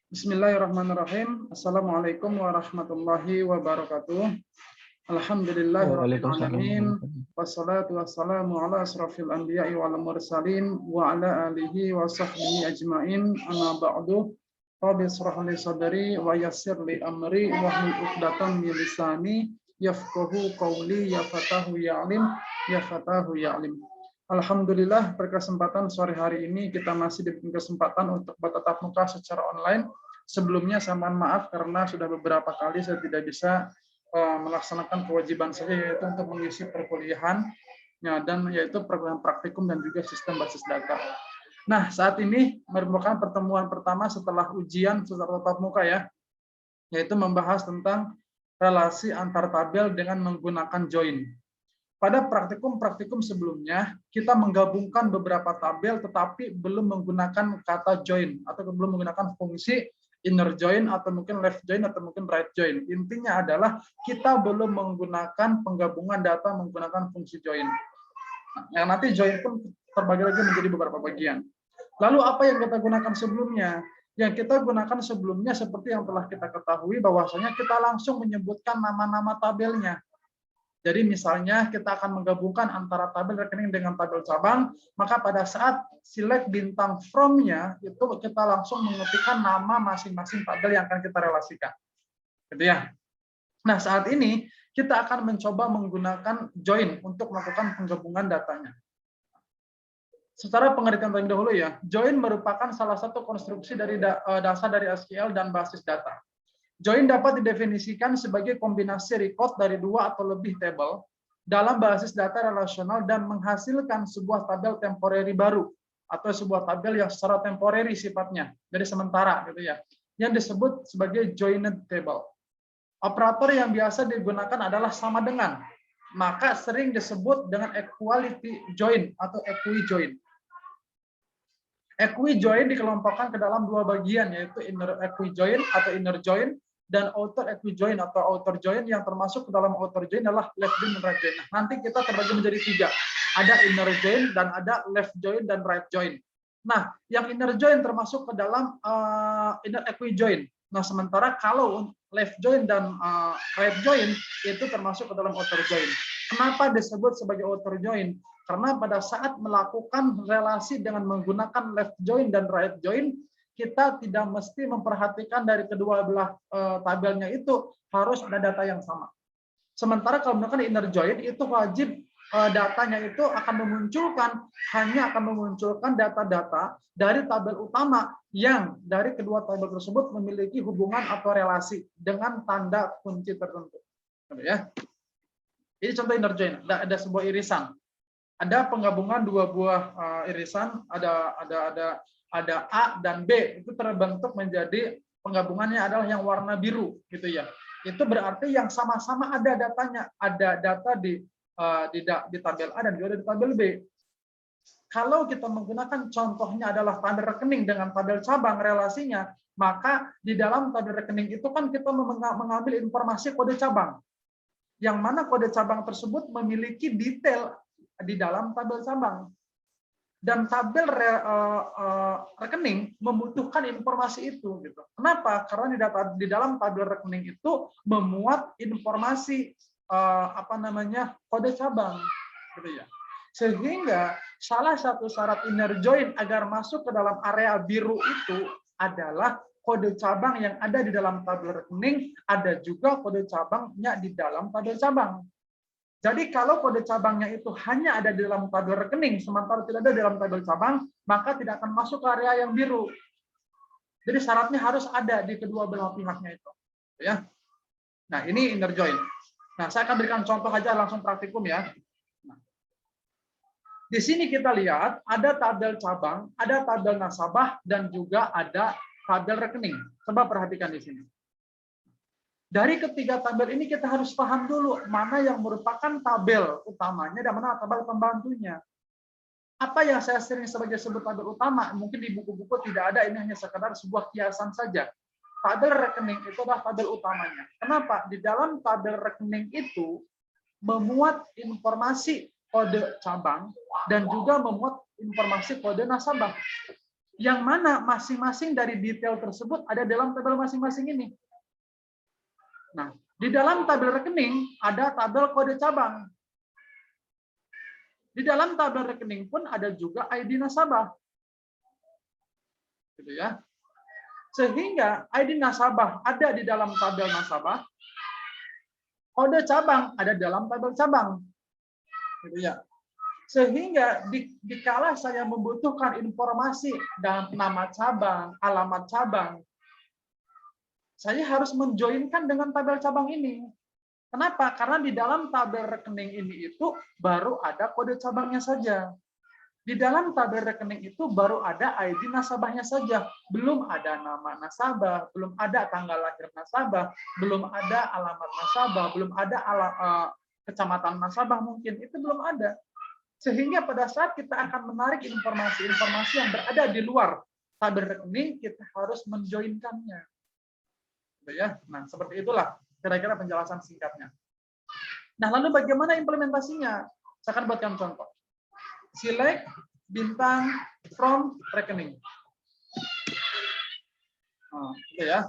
Bismillahirrahmanirrahim. Assalamualaikum warahmatullahi wabarakatuh. Waalaikumsalam Alhamdulillahirrahmanirrahim. warahmatullahi Wassalatu wassalamu ala asrafil anbiya'i wal mursalin wa ala alihi wa sahbihi ajma'in. Amma ba'du. Rabbi shrah li sadri wa yassir li amri wahlul 'uqdatam min lisani yafqahu qawli ya fatahu ya alim. Alhamdulillah, berkesempatan sore hari ini kita masih diberi kesempatan untuk bertatap muka secara online. Sebelumnya saya mohon maaf karena sudah beberapa kali saya tidak bisa melaksanakan kewajiban saya, yaitu untuk mengisi perkuliahan dan yaitu program praktikum dan juga sistem basis data. Nah, saat ini merupakan pertemuan pertama setelah ujian secara tatap muka ya, yaitu membahas tentang relasi antar tabel dengan menggunakan join. Pada praktikum-praktikum sebelumnya, kita menggabungkan beberapa tabel tetapi belum menggunakan kata join atau belum menggunakan fungsi inner join atau mungkin left join atau mungkin right join. Intinya adalah kita belum menggunakan penggabungan data menggunakan fungsi join. Yang nanti join pun terbagi lagi menjadi beberapa bagian. Lalu apa yang kita gunakan sebelumnya? Yang kita gunakan sebelumnya seperti yang telah kita ketahui bahwasanya kita langsung menyebutkan nama-nama tabelnya. Jadi misalnya kita akan menggabungkan antara tabel rekening dengan tabel cabang, maka pada saat select bintang from-nya itu kita langsung mengetikkan nama masing-masing tabel yang akan kita relasikan. Gitu ya. Nah, saat ini kita akan mencoba menggunakan join untuk melakukan penggabungan datanya. Secara pengertian terlebih dahulu ya, join merupakan salah satu konstruksi dari dasar dari SQL dan basis data. Join dapat didefinisikan sebagai kombinasi record dari dua atau lebih tabel dalam basis data relasional dan menghasilkan sebuah tabel temporary baru atau sebuah tabel yang secara temporary sifatnya, jadi sementara gitu ya, yang disebut sebagai joined table. Operator yang biasa digunakan adalah sama dengan, maka sering disebut dengan equality join atau equi-join. Equi-join dikelompokkan ke dalam dua bagian, yaitu inner equi-join atau inner join dan outer equi-join atau outer join, yang termasuk ke dalam outer join adalah left join dan right join. Nanti kita terbagi menjadi tiga. Ada inner join dan ada left join dan right join. Nah, yang inner join termasuk ke dalam inner equi-join. Nah, sementara kalau left join dan right join itu termasuk ke dalam outer join. Kenapa disebut sebagai outer join? Karena pada saat melakukan relasi dengan menggunakan left join dan right join, kita tidak mesti memperhatikan dari kedua belah tabelnya itu harus ada data yang sama. Sementara kalau menggunakan inner join itu wajib datanya itu hanya akan memunculkan data-data dari tabel utama yang dari kedua tabel tersebut memiliki hubungan atau relasi dengan tanda kunci tertentu. Ya. Ini contoh inner join. Ada sebuah irisan. Ada penggabungan dua buah irisan, ada A dan B, itu terbentuk menjadi penggabungannya adalah yang warna biru gitu ya. Itu berarti yang sama-sama ada datanya, ada data di tabel A dan juga di tabel B. Kalau kita menggunakan contohnya adalah tabel rekening dengan tabel cabang relasinya, maka di dalam tabel rekening itu kan kita mengambil informasi kode cabang. Yang mana kode cabang tersebut memiliki detail di dalam tabel cabang, dan tabel rekening membutuhkan informasi itu gitu. Kenapa? Karena di dalam tabel rekening itu memuat informasi kode cabang gitu ya. Sehingga salah satu syarat inner join agar masuk ke dalam area biru itu adalah kode cabang yang ada di dalam tabel rekening ada juga kode cabangnya di dalam tabel cabang. Jadi kalau kode cabangnya itu hanya ada di dalam tabel rekening, sementara tidak ada di dalam tabel cabang, maka tidak akan masuk ke area yang biru. Jadi syaratnya harus ada di kedua belah pihaknya itu. Ya. Nah, ini inner join. Nah, saya akan berikan contoh aja langsung praktikum ya. Nah, di sini kita lihat ada tabel cabang, ada tabel nasabah, dan juga ada tabel rekening. Coba perhatikan di sini. Dari ketiga tabel ini kita harus paham dulu mana yang merupakan tabel utamanya dan mana tabel pembantunya. Apa yang saya sering sebagai sebut tabel utama, mungkin di buku-buku tidak ada, ini hanya sekedar sebuah kiasan saja. Tabel rekening itu adalah tabel utamanya. Kenapa? Di dalam tabel rekening itu memuat informasi kode cabang dan juga memuat informasi kode nasabah. Yang mana masing-masing dari detail tersebut ada dalam tabel masing-masing ini. Nah, di dalam tabel rekening ada tabel kode cabang. Di dalam tabel rekening pun ada juga ID nasabah. Gitu ya. Sehingga ID nasabah ada di dalam tabel nasabah, kode cabang ada dalam tabel cabang. Gitu ya. Sehingga dikala saya membutuhkan informasi dan nama cabang, alamat cabang, saya harus menjoinkan dengan tabel cabang ini. Kenapa? Karena di dalam tabel rekening ini itu baru ada kode cabangnya saja. Di dalam tabel rekening itu baru ada ID nasabahnya saja. Belum ada nama nasabah, belum ada tanggal lahir nasabah, belum ada alamat nasabah, belum ada kecamatan nasabah mungkin. Itu belum ada. Sehingga pada saat kita akan menarik informasi-informasi yang berada di luar tabel rekening, kita harus menjoinkannya. Ya, nah seperti itulah kira-kira penjelasan singkatnya. Nah, lalu bagaimana implementasinya? Saya akan buatkan contoh. Select bintang from rekening. Nah, itu ya.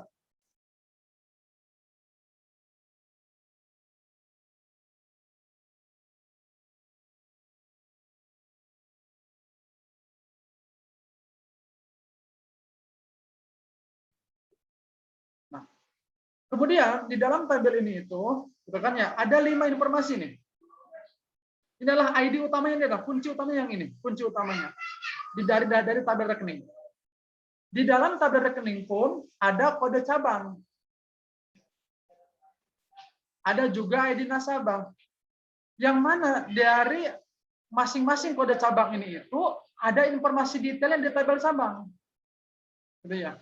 Nah, kemudian di dalam tabel ini itu, kan ya, ada 5 informasi nih. Ini adalah ID utamanya, ini adalah kunci utamanya yang ini, kunci utamanya. Dari tabel rekening. Di dalam tabel rekening pun ada kode cabang. Ada juga ID nasabah. Yang mana dari masing-masing kode cabang ini itu ada informasi detail yang di tabel cabang. Gitu ya.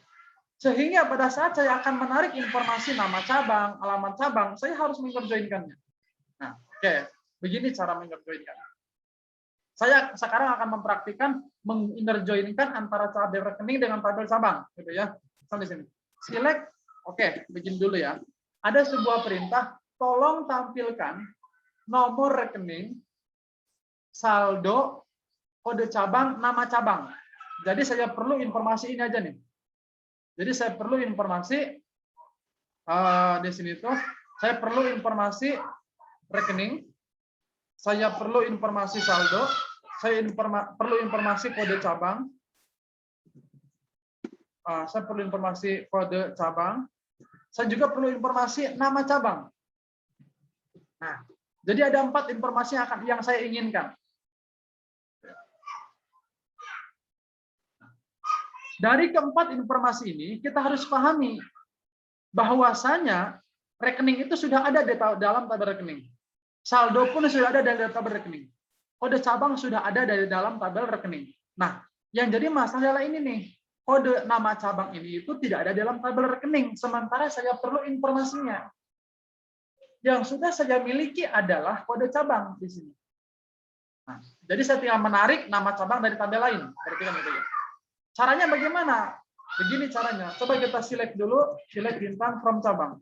Sehingga pada saat saya akan menarik informasi nama cabang, alamat cabang, saya harus mengerjoinkannya. Nah, oke, begini cara mengerjoinkan. Saya sekarang akan mempraktikkan mengerjoinkan antara tabel rekening dengan tabel cabang, gitu ya. Sampai sini. Select, oke, begini dulu ya. Ada sebuah perintah, tolong tampilkan nomor rekening, saldo, kode cabang, nama cabang. Jadi saya perlu informasi ini aja nih. Jadi saya perlu informasi di sini tuh, saya perlu informasi rekening, saya perlu informasi saldo, saya perlu informasi kode cabang, saya perlu informasi kode cabang, saya juga perlu informasi nama cabang. Nah, jadi ada 4 informasi yang saya inginkan. Dari keempat informasi ini, kita harus pahami bahwasanya rekening itu sudah ada di dalam tabel rekening. Saldo pun sudah ada dari tabel rekening. Kode cabang sudah ada dari dalam tabel rekening. Nah, yang jadi masalah ini nih, kode nama cabang ini itu tidak ada dalam tabel rekening, sementara saya perlu informasinya. Yang sudah saya miliki adalah kode cabang di sini. Nah, jadi saya tinggal menarik nama cabang dari tabel lain. Perhatikan itu ya. Caranya bagaimana? Begini caranya. Coba kita select dulu, select bintang from cabang.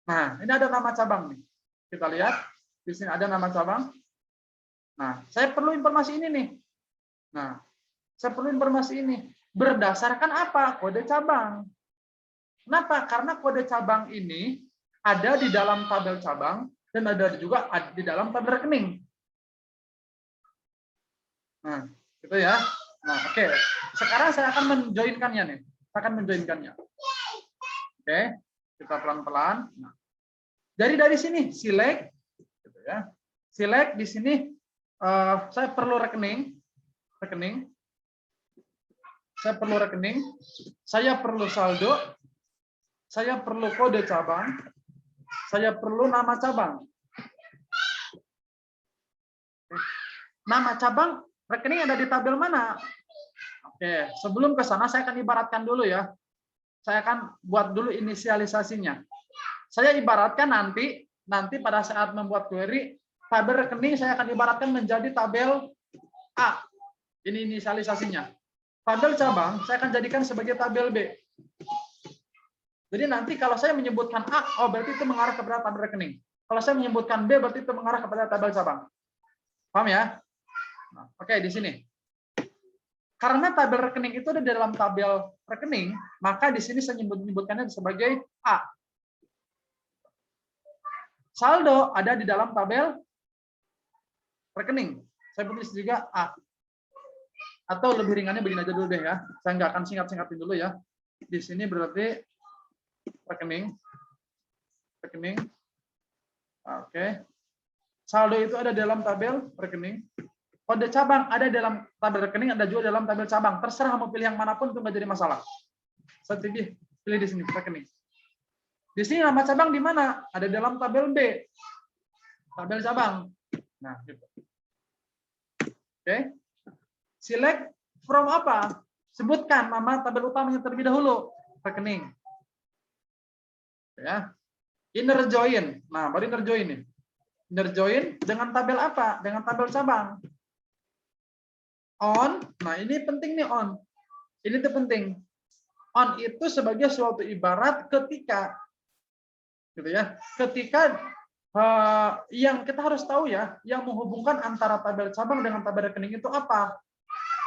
Nah, ini ada nama cabang nih. Kita lihat, di sini ada nama cabang. Nah, saya perlu informasi ini nih. Nah, saya perlu informasi ini. Berdasarkan apa? Kode cabang. Kenapa? Karena kode cabang ini ada di dalam tabel cabang dan ada juga di dalam tabel rekening. Nah, gitu ya. Nah, oke. Sekarang saya akan menjoinkannya nih. Saya akan menjoinkannya. Oke, kita pelan-pelan. Nah, dari sini select, gitu ya. Select di sini saya perlu rekening. Saya perlu rekening. Saya perlu saldo. Saya perlu kode cabang. Saya perlu nama cabang. Nama cabang rekening ada di tabel mana? Oke, sebelum ke sana saya akan ibaratkan dulu ya. Saya akan buat dulu inisialisasinya. Saya ibaratkan nanti pada saat membuat query, tabel rekening saya akan ibaratkan menjadi tabel A. Ini inisialisasinya. Tabel cabang saya akan jadikan sebagai tabel B. Jadi nanti kalau saya menyebutkan A, oh berarti itu mengarah kepada tabel rekening. Kalau saya menyebutkan B, berarti itu mengarah kepada tabel cabang. Paham ya? Nah, oke, di sini. Karena tabel rekening itu ada di dalam tabel rekening, maka di sini saya menyebutkannya sebagai A. Saldo ada di dalam tabel rekening. Saya tulis juga A. Atau lebih ringannya begini aja dulu deh ya. Saya nggak akan singkat-singkatin dulu ya. Di sini berarti rekening. Rekening. Oke. Saldo itu ada dalam tabel rekening. Kode cabang ada dalam tabel rekening, ada juga dalam tabel cabang. Terserah mau pilih yang manapun itu nggak jadi masalah. Saya pilih di sini rekening. Di sini nama cabang di mana? Ada dalam tabel B. Tabel cabang. Nah, gitu. Oke. Select from apa? Sebutkan nama tabel utamanya terlebih dahulu. Rekening. Ya. Inner join. Nah, baru inner join nih. Inner join dengan tabel apa? Dengan tabel cabang. On. Nah, ini penting nih on. Ini tuh penting. On itu sebagai suatu ibarat ketika gitu ya. Ketika yang kita harus tahu ya, yang menghubungkan antara tabel cabang dengan tabel rekening itu apa?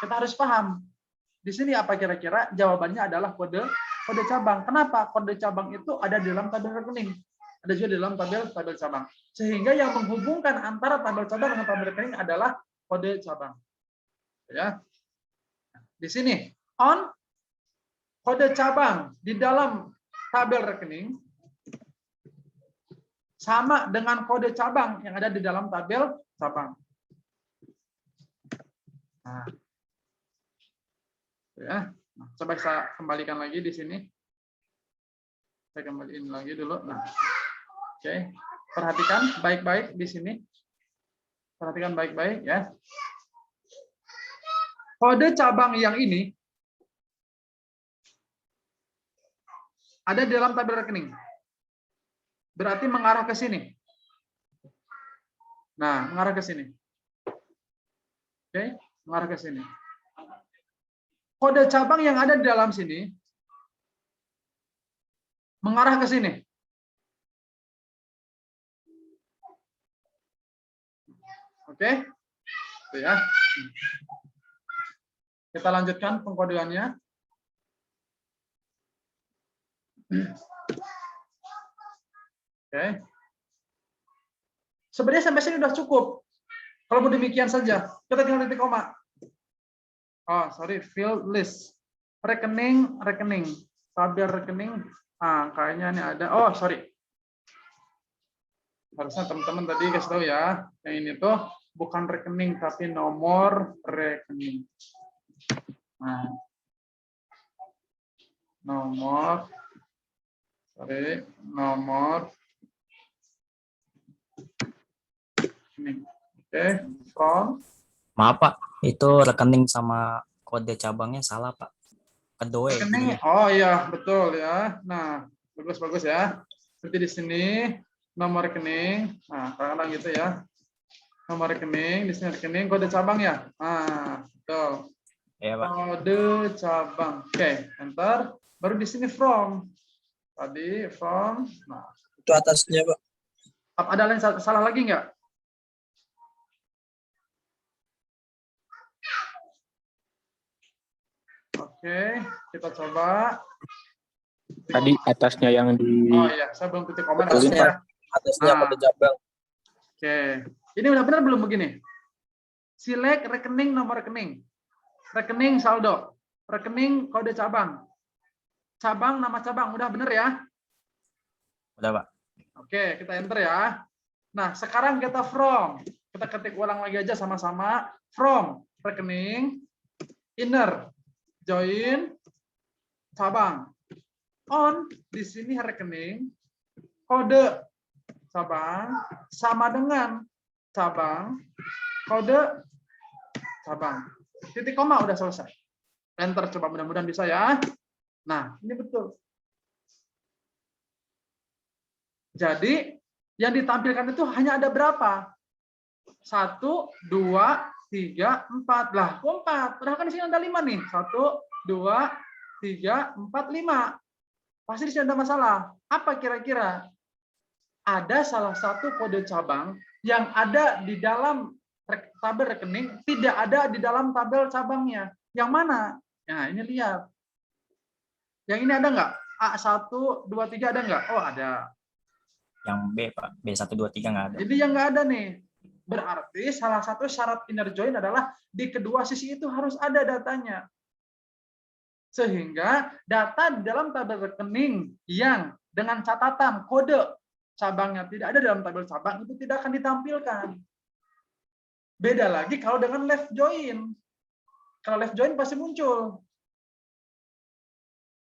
Kita harus paham. Di sini apa kira-kira? Jawabannya adalah kode cabang. Kenapa? Kode cabang itu ada di dalam tabel rekening. Ada juga di dalam tabel cabang. Sehingga yang menghubungkan antara tabel cabang dengan tabel rekening adalah kode cabang. Ya. Di sini on kode cabang di dalam tabel rekening sama dengan kode cabang yang ada di dalam tabel cabang. Nah, ya. Nah, coba saya kembalikan lagi di sini. Saya kembaliin lagi dulu. Nah, oke. Perhatikan baik-baik di sini. Perhatikan baik-baik ya. Kode cabang yang ini ada di dalam tabel rekening. Berarti mengarah ke sini. Nah, mengarah ke sini. Oke, mengarah ke sini. Kode cabang yang ada di dalam sini mengarah ke sini. Oke? Itu ya. Kita lanjutkan pengkodeannya. Oke. Sebenarnya sampai sini sudah cukup. Kalau mau demikian saja, kita tinggal titik koma. Oh, sorry, field list. Rekening. Tabel rekening. Ah, kayaknya ini ada. Oh, sorry. Harusnya teman-teman tadi kasih tahu ya. Yang ini tuh bukan rekening, tapi nomor rekening. Nah. Nomor rekening. Oke, from. Maaf Pak, itu rekening sama kode cabangnya salah Pak. Kedua rekening. Oh iya, betul ya. Nah, bagus ya. Seperti di sini nomor rekening. Nah, kadang-kadang gitu ya. Nomor rekening, di sini rekening, kode cabang ya. Nah, betul. Ya, Pak. Kode cabang. Oke, enter. Baru di sini from. Tadi from. Nah, itu atasnya, Pak. Ada yang salah lagi nggak? Oke, kita coba. Tadi atasnya yang di. Oh iya, saya belum titik komen. Atasnya kode cabang. Oke, ini udah benar belum begini? Select rekening nomor rekening, rekening saldo, rekening kode cabang, cabang nama cabang, udah bener ya? Udah Pak. Oke, kita enter ya. Nah, sekarang kita from, kita ketik ulang lagi aja sama-sama. From rekening, inner, join, cabang. On di sini rekening, kode cabang sama dengan cabang, kode cabang. Titik koma udah selesai. Enter, coba mudah-mudahan bisa ya. Nah, ini betul. Jadi yang ditampilkan itu hanya ada berapa? 1, 2, 3, 4. Lah, kok 4? Padahal kan di sini ada 5 nih. 1, 2, 3, 4, 5. Pasti di sini ada masalah. Apa kira-kira? Ada salah satu kode cabang yang ada di dalam tabel rekening tidak ada di dalam tabel cabangnya. Yang mana? Nah, ini lihat. Yang ini ada nggak? A1, 2, 3 ada nggak? Oh, ada. Yang B, Pak. B1, 2, 3 nggak ada. Jadi yang nggak ada nih. Berarti salah satu syarat inner join adalah di kedua sisi itu harus ada datanya. Sehingga data di dalam tabel rekening yang dengan catatan kode cabangnya tidak ada dalam tabel cabang itu tidak akan ditampilkan. Beda lagi kalau dengan left join. Kalau left join pasti muncul.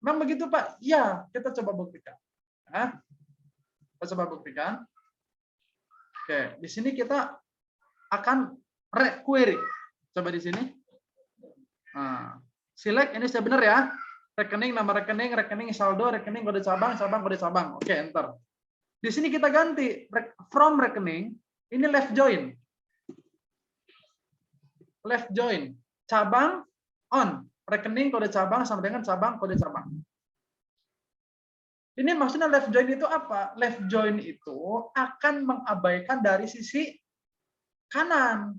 Memang begitu, Pak? Ya, kita coba buktikan. Nah, kita coba buktikan. Oke, di sini kita akan query. Coba di sini. Nah, select ini sudah benar ya. Rekening, nama rekening, rekening saldo, rekening kode cabang, kode cabang. Oke, enter. Di sini kita ganti from rekening, ini left join. Left join. Cabang on. Rekening kode cabang sama dengan cabang kode cabang. Ini maksudnya left join itu apa? Left join itu akan mengabaikan dari sisi kanan.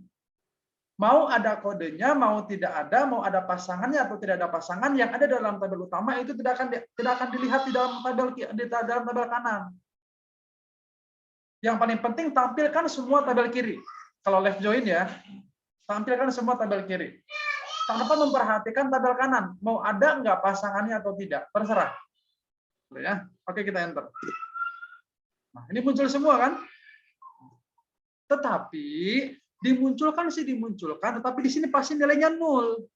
Mau ada kodenya, mau tidak ada, mau ada pasangannya atau tidak ada pasangan, yang ada dalam tabel utama itu tidak akan dilihat di dalam tabel kanan. Yang paling penting tampilkan semua tabel kiri. Kalau left join ya, tampilkan semua tabel kiri. Tanpa memperhatikan tabel kanan, mau ada nggak pasangannya atau tidak, terserah. Ya, oke kita enter. Nah, ini muncul semua kan? Tetapi dimunculkan, tetapi di sini pasti nilainya 0.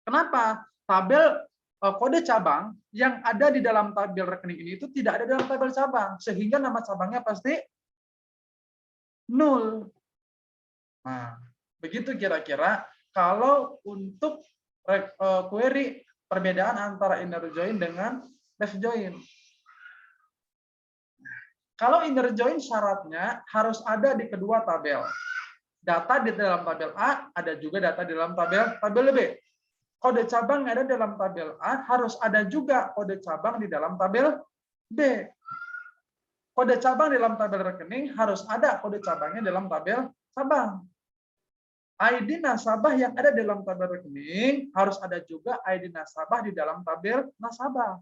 Kenapa? Tabel kode cabang yang ada di dalam tabel rekening ini itu tidak ada dalam tabel cabang, sehingga nama cabangnya pasti 0. Nah, begitu kira-kira kalau untuk query perbedaan antara inner join dengan left join. Kalau inner join syaratnya harus ada di kedua tabel. Data di dalam tabel A, ada juga data di dalam tabel B. Kode cabang ada dalam tabel A, harus ada juga kode cabang di dalam tabel B. Kode cabang di dalam tabel rekening harus ada kode cabangnya dalam tabel cabang. ID nasabah yang ada dalam tabel rekening harus ada juga ID nasabah di dalam tabel nasabah.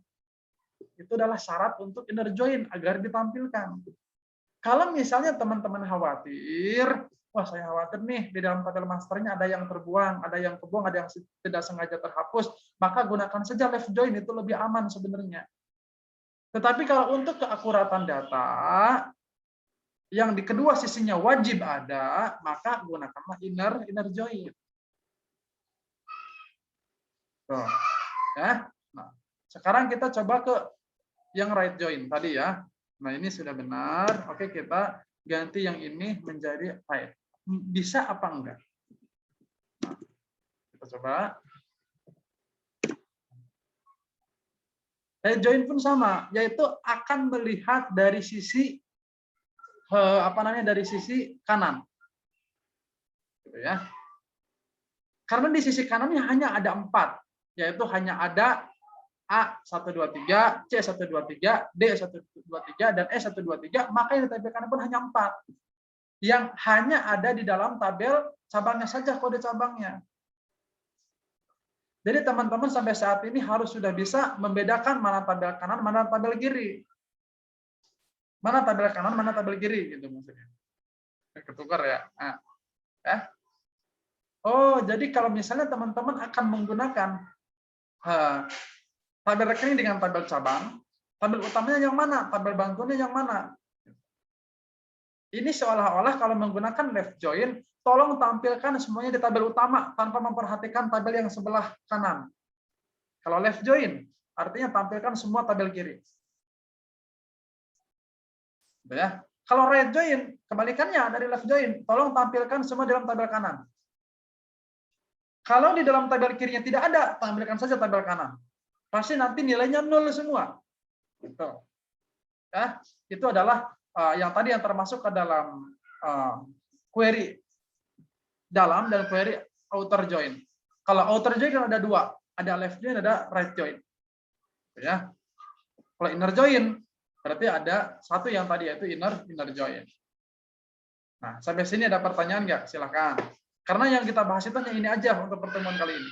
Itu adalah syarat untuk inner join agar ditampilkan. Kalau misalnya teman-teman khawatir, wah saya khawatir nih di dalam tabel masternya ada yang terbuang, ada yang kebuang, ada yang tidak sengaja terhapus, maka gunakan saja left join, itu lebih aman sebenarnya. Tetapi kalau untuk keakuratan data yang di kedua sisinya wajib ada, maka gunakanlah inner join. Tuh, ya. Nah, sekarang kita coba ke yang right join tadi ya. Nah, ini sudah benar. Oke, kita ganti yang ini menjadi right. Bisa apa enggak? Nah, kita coba. Right join pun sama, yaitu akan melihat dari sisi dari sisi kanan. Gitu ya. Karena di sisi kanannya hanya ada 4, yaitu hanya ada A123, C123, D123, dan E123, maka yang ditampilkan pun hanya 4. Yang hanya ada di dalam tabel cabangnya saja, kode cabangnya. Jadi teman-teman sampai saat ini harus sudah bisa membedakan mana tabel kanan, mana tabel kiri. Mana tabel kanan, mana tabel kiri, gitu maksudnya. Ketukar ya. Nah, ya. Oh, jadi kalau misalnya teman-teman akan menggunakan tabel rekening dengan tabel cabang, tabel utamanya yang mana? Tabel bantuannya yang mana? Ini seolah-olah kalau menggunakan left join, tolong tampilkan semuanya di tabel utama tanpa memperhatikan tabel yang sebelah kanan. Kalau left join, artinya tampilkan semua tabel kiri. Ya. Kalau right join, kebalikannya dari left join, tolong tampilkan semua dalam tabel kanan. Kalau di dalam tabel kirinya tidak ada, tampilkan saja tabel kanan. Pasti nanti nilainya 0 semua. Gitu. Ya, itu adalah yang tadi yang termasuk ke dalam query dalam dan query outer join. Kalau outer join kan ada 2, ada left join, ada right join. Ya. Kalau inner join berarti ada satu yang tadi yaitu inner join. Nah, sampai sini ada pertanyaan nggak? Silakan. Karena yang kita bahas itu hanya ini aja untuk pertemuan kali ini.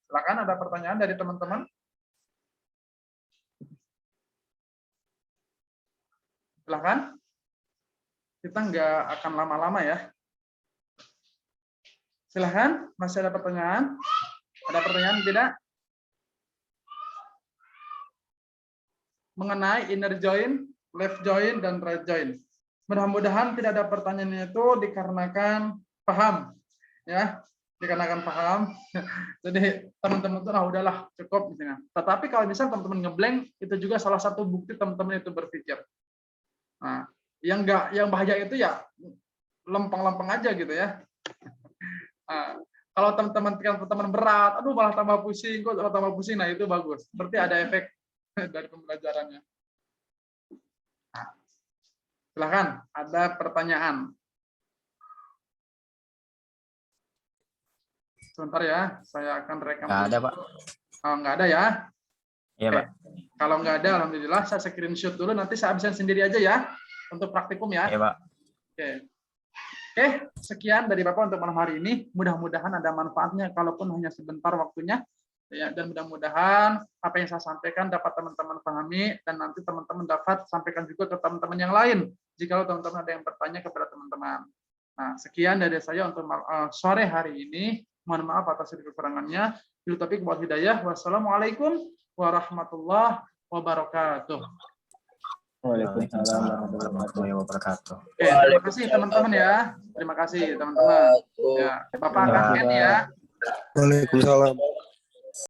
Silakan, ada pertanyaan dari teman-teman? Silakan. Kita nggak akan lama-lama ya. Silakan, masih ada pertanyaan? Ada pertanyaan tidak? Mengenai inner join, left join, dan right join. Mudah-mudahan tidak ada pertanyaan itu dikarenakan paham. Ya, dikarenakan paham. Jadi teman-teman itu, nah udahlah, cukup. Misalnya. Tetapi kalau misalnya teman-teman ngeblank, itu juga salah satu bukti teman-teman itu berpikir. Nah, yang bahaya itu ya lempeng-lempeng aja gitu ya. Nah, kalau teman-teman berat, aduh malah tambah pusing, kok tambah pusing, nah itu bagus. Berarti ada efek dari pembelajarannya. Nah, silakan, ada pertanyaan. Sebentar ya, saya akan rekam. Nggak ada, Pak. Oh, nggak ada ya? Iya, Oke. Pak. Kalau nggak ada, alhamdulillah, saya screenshot dulu, nanti saya absen sendiri aja ya, untuk praktikum ya. Iya, Pak. Oke. Oke, sekian dari Bapak untuk malam hari ini. Mudah-mudahan ada manfaatnya, kalaupun hanya sebentar waktunya. Ya, dan mudah-mudahan apa yang saya sampaikan dapat teman-teman pahami, dan nanti teman-teman dapat sampaikan juga ke teman-teman yang lain, jika teman-teman ada yang bertanya kepada teman-teman. Nah, sekian dari saya untuk sore hari ini. Mohon maaf atas kekurangannya. Bil taufiq wal hidayah. Wassalamualaikum warahmatullahi wabarakatuh. Waalaikumsalam warahmatullahi wabarakatuh. Oke, terima kasih teman-teman ya. Terima kasih teman-teman. Ya, Bapak angkat hand ya. Waalaikumsalam.